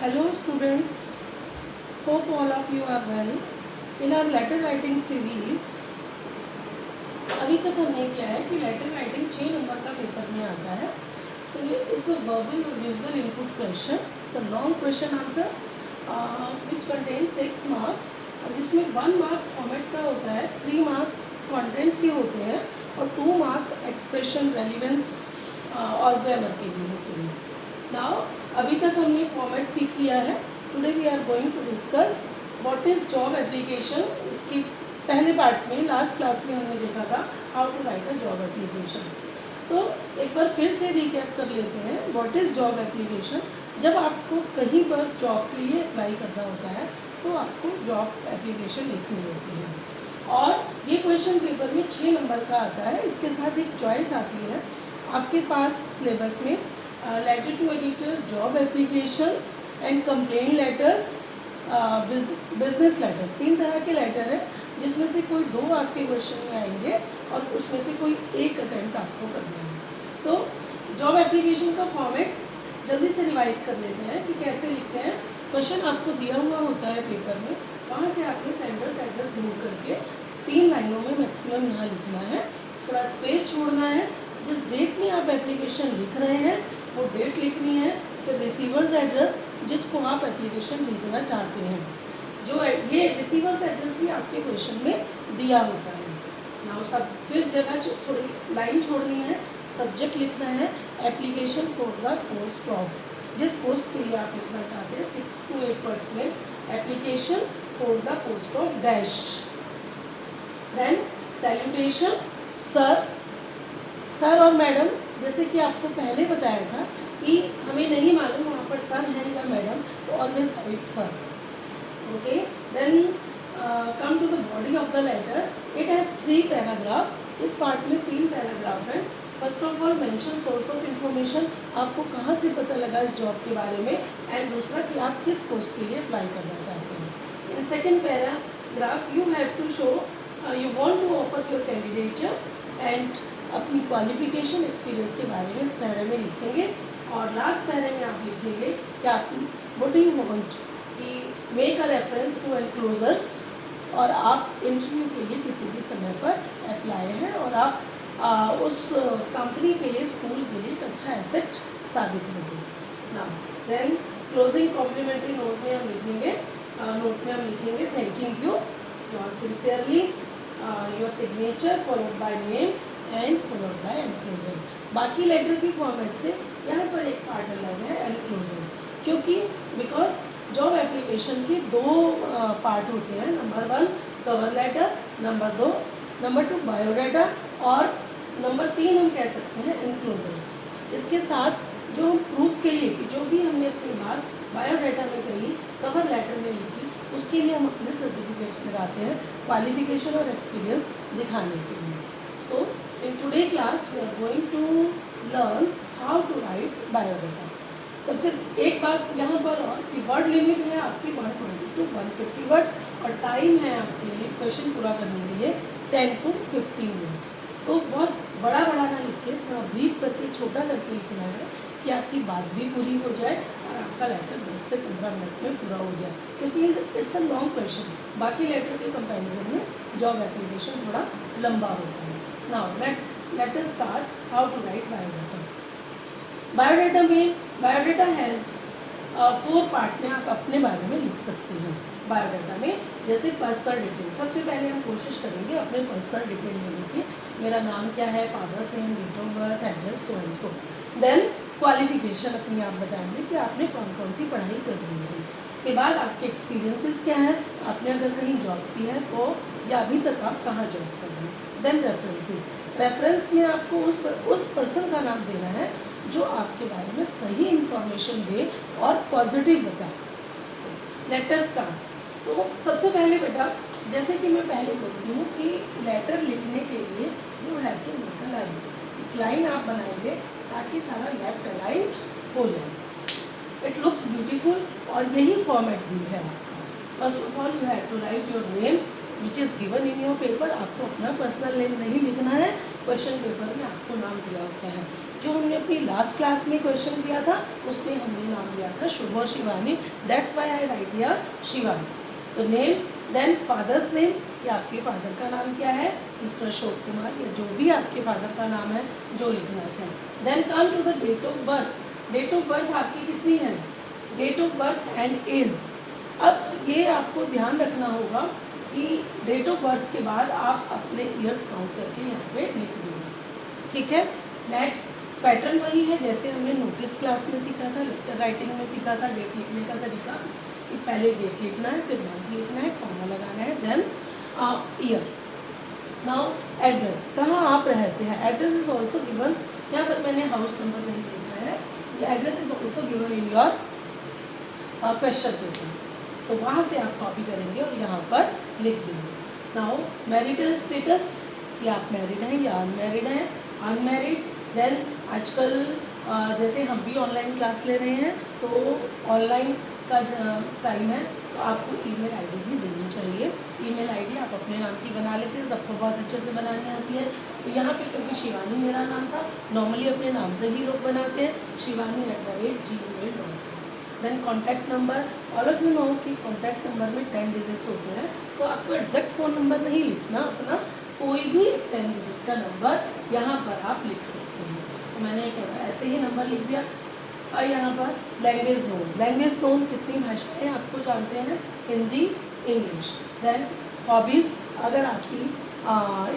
Hello students, hope all of you are well. In our letter writing series, अभी तक हमने किया है कि लेटर राइटिंग 6 नंबर का पेपर में आता है. So it's a verbal or visual input question. It's a long question answer which contains 6 marks और जिसमें 1 mark फॉर्मेट का होता है, 3 marks कंटेंट के होते हैं और 2 marks एक्सप्रेशन रेलिवेंस और ग्रामर के लिए होते हैं. नाउ अभी तक हमने फॉर्मेट सीख लिया है. Today we are going to discuss what is job application. इसकी पहले पार्ट में लास्ट क्लास में हमने देखा था how to write a job application. तो एक बार फिर से रिकैप कर लेते हैं. What is job application. जब आपको कहीं पर जॉब के लिए अप्लाई करना होता है तो आपको जॉब एप्लीकेशन लिखनी होती है और ये क्वेश्चन पेपर में 6 नंबर का आता है. इसके साथ एक चॉइस आती है आपके पास सिलेबस में, letter to editor, job application and complaint letters, business letter. 3 तरह के लेटर हैं जिसमें से कोई 2 आपके क्वेश्चन में आएंगे और उसमें से कोई एक अटेम्प्ट आपको करना है. तो जॉब एप्लीकेशन का फॉर्मेट जल्दी से रिवाइज कर लेते हैं कि कैसे लिखते हैं. क्वेश्चन आपको दिया हुआ होता है पेपर में, वहाँ से आपने सेंडर्स एड्रेस ढूंढ करके 3 लाइनों में मैक्सिमम यहाँ लिखना है. थोड़ा स्पेस छोड़ना है. जिस डेट में आप एप्लीकेशन लिख रहे हैं वो डेट लिखनी है. फिर रिसीवर्स एड्रेस जिसको आप एप्लीकेशन भेजना चाहते हैं, जो ये रिसीवर्स एड्रेस भी आपके क्वेश्चन में दिया होता है. ना सब फिर जगह थोड़ी लाइन छोड़नी है. सब्जेक्ट लिखना है application for the post of. जिस पोस्ट के लिए आप लिखना चाहते हैं 6 to 8 वर्ड्स में, application for the post of dash. Then salutation, sir और मैडम. जैसे कि आपको पहले बताया था कि हमें नहीं मालूम वहाँ पर सर है या मैडम, तो always write sir. Okay. Then come to the body of the letter. It has 3 paragraph. इस पार्ट में 3 पैराग्राफ हैं. First of all mention source of information, आपको कहाँ से पता लगा इस जॉब के बारे में, एंड दूसरा कि आप किस पोस्ट के लिए अप्लाई करना चाहते हैं. In second paragraph you have to show you want to offer your candidature and अपनी क्वालिफिकेशन एक्सपीरियंस के बारे में इस पैरे में लिखेंगे. और लास्ट पैरे में आप लिखेंगे कि आप व्हाट डू यू वांट कि make a reference to enclosures, और आप इंटरव्यू के लिए किसी भी समय पर अप्लाई है और आप उस कंपनी के लिए, स्कूल के लिए एक अच्छा एसेट साबित होंगे. Now then closing complimentary note में हम लिखेंगे thanking you, your sincerely, your signature followed by name and followed by enclosure. बाकी लेटर की फॉर्मेट से यहाँ पर एक पार्ट अलग है, एनक्लोजर्स, क्योंकि बिकॉज जॉब एप्लीकेशन के 2 पार्ट होते हैं. Number 1 cover letter, number 2 biodata, और नंबर 3 हम कह सकते हैं एनक्लोजर्स. इसके साथ जो हम प्रूफ के लिए कि जो भी हमने अपनी बात बायोडाटा में कही, कवर लेटर में लिखी, उसके लिए हम अपने सर्टिफिकेट्स लगाते हैं क्वालिफिकेशन और एक्सपीरियंस दिखाने के लिए. So in today class we are going to learn how to write biodata. सबसे एक बात यहाँ पर और कि वर्ड लिमिट है आपकी 120 to 150 वर्ड्स और टाइम है आपके लिए क्वेश्चन पूरा करने के लिए 10 to 15 मिनट्स. तो बहुत बड़ा ना लिख के थोड़ा ब्रीफ करके, छोटा करके लिखना है कि आपकी बात भी पूरी हो जाए और आपका लेटर 10 से 15 मिनट में पूरा हो जाए, क्योंकि इट्स अ लॉन्ग क्वेश्चन. बाकी लेटर के कंपैरिजन में जॉब एप्लीकेशन थोड़ा लंबा होता है. Now let us start how to write biodata. Biodata has 4 part में आप अपने बारे में लिख सकते हैं. बायोडाटा में जैसे पर्सनल डिटेल, सबसे पहले हम कोशिश करेंगे अपने पर्सनल डिटेल लेने की. मेरा नाम क्या है, father's name, date of birth, address, so and so. Then qualification अपनी आप बताएंगे कि आपने कौन सी पढ़ाई कर ली है. इसके बाद आपके एक्सपीरियंसेस क्या है, आपने अगर कहीं जॉब की है तो, या अभी तक आप कहाँ जॉब कर रहे हैं. देन रेफरेंस में आपको उस पर्सन का नाम देना है जो आपके बारे में सही इन्फॉर्मेशन दे और पॉजिटिव बताए. Late us start. तो सबसे पहले बेटा, जैसे कि मैं पहले बोलती हूँ कि लेटर लिखने के लिए you have to make a line. एक लाइन आप बनाएंगे ताकि सारा लेफ्ट अलाइंड हो जाए. इट लुक्स ब्यूटीफुल और यही फॉर्मेट भी है आपका. First of all you have to write your name which is given in your paper. आपको अपना पर्सनल नेम नहीं लिखना है, क्वेश्चन पेपर में आपको नाम दिया होता है। जो हमने अपनी लास्ट क्लास में क्वेश्चन किया था उसमें हमने नाम दिया था शुभ और Shivani, that's why I right here Shivani. तो नेम, देन फादर्स नेम, कि आपके फादर का नाम क्या है, मिस्टर अशोक कुमार, या जो भी आपके फादर का नाम है जो लिखना चाहिए। Then come to the date of birth. Date of birth आपकी कितनी है, date of birth and age. अब ये आपको ध्यान रखना होगा कि डेट ऑफ बर्थ के बाद आप अपने ईयर्स काउंट करके यहाँ पे लिख देंगे, ठीक है। नेक्स्ट पैटर्न वही है जैसे हमने नोटिस क्लास में सीखा था, लेटर राइटिंग में सीखा था डेट लिखने का तरीका, कि पहले डेट लिखना है, फिर मंथ लिखना है, कॉमा लगाना है, देन ईयर। नाउ एड्रेस, कहाँ आप रहते हैं, एड्रेस इज ऑल्सो गिवन। यहाँ पर मैंने हाउस नंबर नहीं लिखा है, ये address is also given in your question paper, तो वहाँ से आप कॉपी करेंगे और यहाँ पर लिख देंगे। नाउ मैरिटल स्टेटस, कि आप मैरिड हैं या अनमैरिड हैं, अनमैरिड। देन आजकल जैसे हम भी ऑनलाइन क्लास ले रहे हैं तो ऑनलाइन का टाइम है, तो आपको ईमेल आईडी भी देनी चाहिए। ईमेल आईडी आप अपने नाम की बना लेते हैं, सबको बहुत अच्छे से बनानी आती है। तो यहाँ पे क्योंकि शिवानी मेरा नाम था, नॉर्मली अपने नाम से ही लोग बनाते हैं, shivani@gmail.com। Then contact number, all of you know कि कॉन्टैक्ट नंबर में 10 डिजिट्स होते हैं, तो आपको एग्जैक्ट फ़ोन नंबर नहीं लिखना, अपना कोई भी 10 डिजिट का नंबर यहाँ पर आप लिख सकते हैं। तो मैंने ऐसे ही नंबर लिख दिया। और यहाँ पर लैंग्वेज नोन, लैंग्वेज नोन कितनी भाषाएँ आपको जानते हैं, हिंदी, इंग्लिश। देन हॉबीज़, अगर आपकी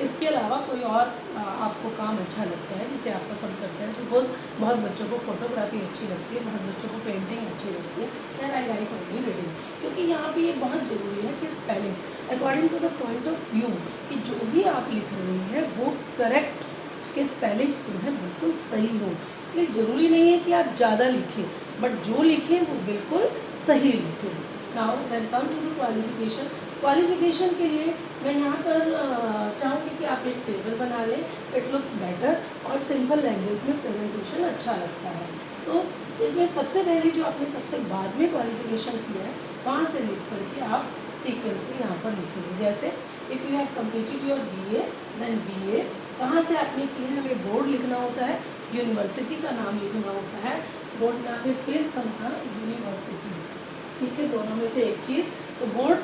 इसके अलावा कोई और आपको काम अच्छा लगता है जिसे आप पसंद करते हैं, सपोज बहुत बच्चों को फोटोग्राफी अच्छी लगती है, बहुत बच्चों को पेंटिंग अच्छी लगती है, then I like only reading. क्योंकि यहाँ पे ये बहुत ज़रूरी है कि spelling according to the point of view, कि जो भी आप लिख रहे हैं वो करेक्ट, उसके स्पेलिंग्स जो है बिल्कुल सही हो। इसलिए ज़रूरी नहीं है कि आप ज़्यादा लिखें, बट जो लिखें वो बिल्कुल सही लिखें। Now then come to the qualification. Qualification के लिए मैं यहाँ पर चाहूँगी कि आप एक टेबल बना लें, इट लुक्स बेटर, और सिंपल लैंग्वेज में प्रेजेंटेशन अच्छा लगता है। तो इसमें सबसे पहले जो आपने सबसे बाद में क्वालिफिकेशन किया है वहाँ से लिख करके आप सीक्वेंस में यहाँ पर लिखेंगे। जैसे if you have completed your BA, then BA कहाँ से आपने किया है, हमें बोर्ड लिखना होता है, यूनिवर्सिटी का नाम लिखना होता है। बोर्ड में यहाँ पे स्पेस कम था, यूनिवर्सिटी, ठीक है, दोनों में से एक चीज़। तो बोर्ड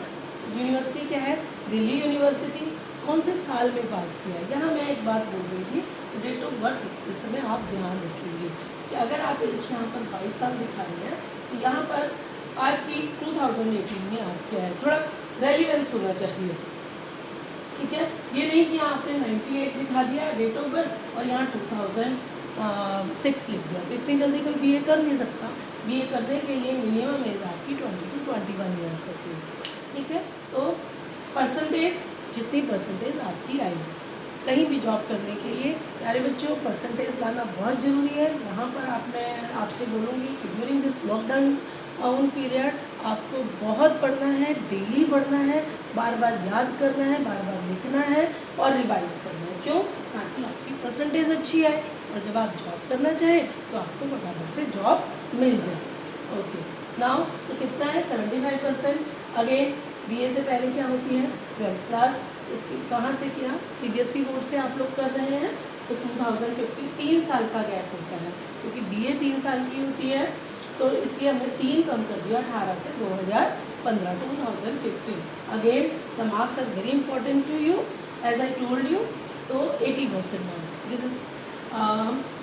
यूनिवर्सिटी क्या है, दिल्ली यूनिवर्सिटी, कौन से साल में पास किया है। यहाँ मैं एक बात बोल रही थी, डेट ऑफ बर्थ लिखते समय आप ध्यान रखेंगे कि अगर आप एज यहाँ पर 22 साल दिखा रहे हैं तो यहाँ पर आपकी 2018 में आप क्या है, थोड़ा रेलिवेंस होना चाहिए, ठीक है। ये नहीं कि आपने 98 दिखा दिया डेट ऑफ बर्थ और यहाँ 2006 लिख दिया, तो इतनी जल्दी कोई BA कर नहीं सकता। BA करने के लिए मिनिमम एज आपकी 20 to 21 ईयर्स होती है, ठीक है। तो परसेंटेज, जितनी परसेंटेज आपकी आई, कहीं भी जॉब करने के लिए प्यारे बच्चों परसेंटेज लाना बहुत ज़रूरी है। यहाँ पर मैं आपसे बोलूँगी कि ड्यूरिंग दिस लॉकडाउन उन पीरियड आपको बहुत पढ़ना है, डेली पढ़ना है, बार बार याद करना है, बार बार लिखना है और रिवाइज करना है। क्यों? ताकि आपकी परसेंटेज अच्छी आए और जब आप जॉब करना चाहें तो आपको फटाफट से जॉब मिल जाए। ओके, नाउ तो कितना है, 75%। अगेन BA से पहले क्या होती है, 12th क्लास। इसकी कहाँ से किया, CBSE बोर्ड से आप लोग कर रहे हैं, तो 2015, 3 साल का गैप होता है, क्योंकि BA 3 साल की होती है, तो इसलिए हमने 3 कम कर दिया, 18 से 2015, 2015। Again the marks are very important to you, as I told you, तो 80% marks. This is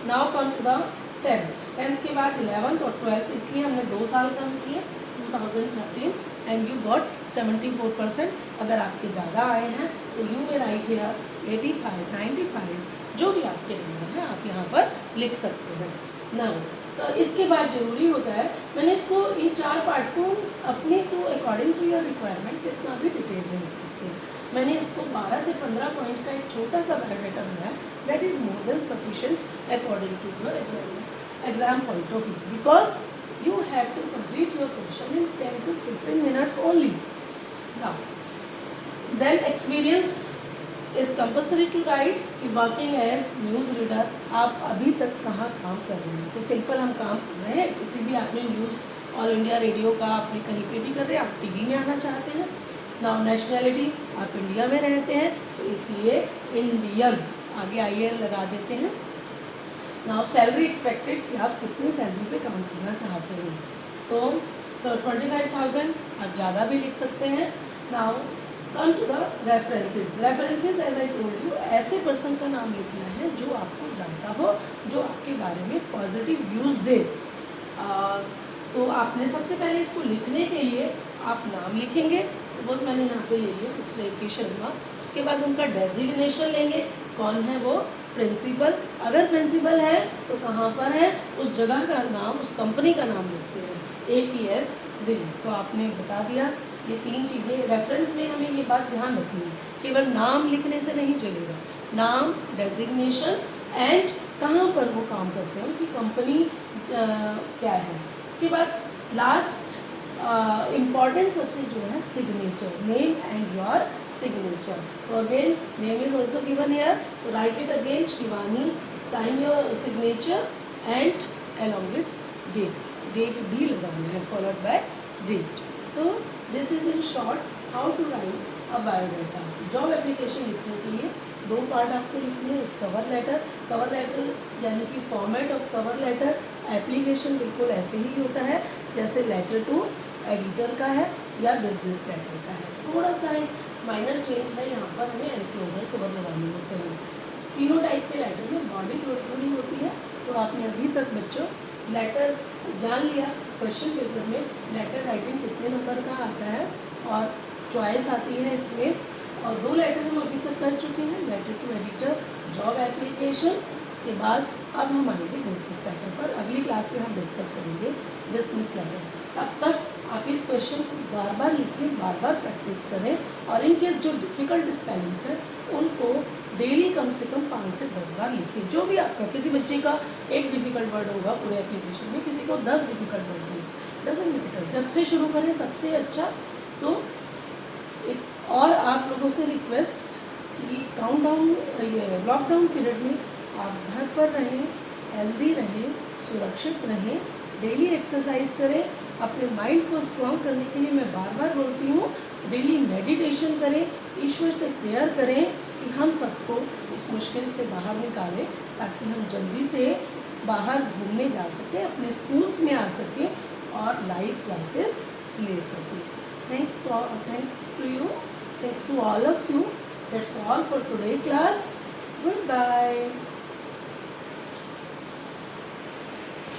now come to the 10th के बाद 11th और 12th, इसलिए हमने 2 साल कम किए, 2013, एंड यू गॉट 74%। अगर आपके ज़्यादा आए हैं तो यू में राइट हियर 85, 95, जो भी आपके नंबर हैं आप यहाँ पर लिख सकते हैं ना। तो इसके बाद ज़रूरी होता है, मैंने इसको इन 4 पार्ट को अपने to according to your requirement कितना भी डिटेल में लिख सकते हैं। मैंने इसको 12 से 15 पॉइंट का एक छोटा सा बायोडाटा बनाया, that is more than sufficient according to your exam point of view, because you have to complete your question in 10 to 15 minutes only. Now, then experience is compulsory to write. Working as news reader, आप अभी तक कहाँ काम कर रहे हैं, तो simple हम काम कर रहे हैं, किसी भी आपने न्यूज़ ऑल इंडिया रेडियो का आपने कहीं पे भी कर रहे हैं, आप TV में आना चाहते हैं नाउ नेशनैलिटी, आप इंडिया में रहते हैं तो इसलिए इंडियन, आगे IN लगा देते हैं। नाउ सैलरी एक्सपेक्टेड, कि आप कितनी सैलरी पे काम करना चाहते हैं, तो 25,000, आप ज़्यादा भी लिख सकते हैं। Now come to the references. References as I told you, ऐसे पर्सन का नाम लिखना है जो आपको जानता हो, जो आपके बारे में पॉजिटिव व्यूज़ दे। तो आपने सबसे पहले इसको लिखने के लिए आप नाम लिखेंगे। सपोज मैंने यहाँ पे ले लिया मिस्टर A.K. शर्मा, उसके बाद उनका डेजिग्नेशन लेंगे, कौन है वो, प्रिंसिपल। अगर प्रिंसिपल है तो कहाँ पर है, उस जगह का नाम, उस कंपनी का नाम लिखते हैं, APS दिल्ली। तो आपने बता दिया ये 3 चीज़ें। रेफरेंस में हमें ये बात ध्यान रखनी है, केवल नाम लिखने से नहीं चलेगा, नाम, डेजिग्नेशन एंड कहाँ पर वो काम करते हैं, उनकी कंपनी क्या है। इसके बाद लास्ट इम्पॉर्टेंट सबसे जो है signature, name and your signature. तो again name is also given here, तो write it again, Shivani, sign your signature and along with date, date भी लगाना है फॉलोड बाय डेट। तो this is in short how to write a biodata. Job application लिखने के लिए 2 part आपको लिखने हैं, कवर लेटर, कवर लेटर यानी कि format of cover letter. Application बिल्कुल ऐसे ही होता है जैसे लेटर टू एडिटर का है या बिजनेस लेटर का है, थोड़ा सा एक माइनर चेंज है, यहाँ पर हमें एनक्लोजर्स और लगाने होते हैं। तीनों टाइप के लेटर में बॉडी थोड़ी थोड़ी होती है। तो आपने अभी तक बच्चों लेटर जान लिया, क्वेश्चन पेपर में लेटर राइटिंग कितने नंबर का आता है और चॉइस आती है इसमें, और 2 लेटर हम अभी तक कर चुके हैं, letter to editor, job application. उसके बाद अब हम आएंगे बिजनेस लेटर पर, अगली क्लास में हम डिस्कस करेंगे बिजनेस लेटर। तब तक आप इस क्वेश्चन को बार बार लिखिए, बार बार प्रैक्टिस करें, और इनके जो डिफ़िकल्ट स्पेलिंग्स हैं उनको डेली कम से कम 5 से 10 बार लिखिए। जो भी आपका, किसी बच्चे का एक डिफ़िकल्ट वर्ड होगा पूरे एप्लीकेशन में, किसी को 10 डिफ़िकल्ट वर्ड होगा, डजंट मैटर, जब से शुरू करें तब से अच्छा। तो एक और आप लोगों से रिक्वेस्ट कि काउंटडाउन, ये लॉकडाउन पीरियड में आप घर पर रहें, हेल्दी रहें, सुरक्षित रहें, डेली एक्सरसाइज करें। अपने माइंड को स्ट्रॉन्ग करने के लिए मैं बार बार बोलती हूँ, डेली मेडिटेशन करें, ईश्वर से प्रेयर करें कि हम सबको इस मुश्किल से बाहर निकालें, ताकि हम जल्दी से बाहर घूमने जा सकें, अपने स्कूल्स में आ सकें और लाइव क्लासेस ले सकें। Thanks to you, thanks to all of you. That's all for today class. Goodbye.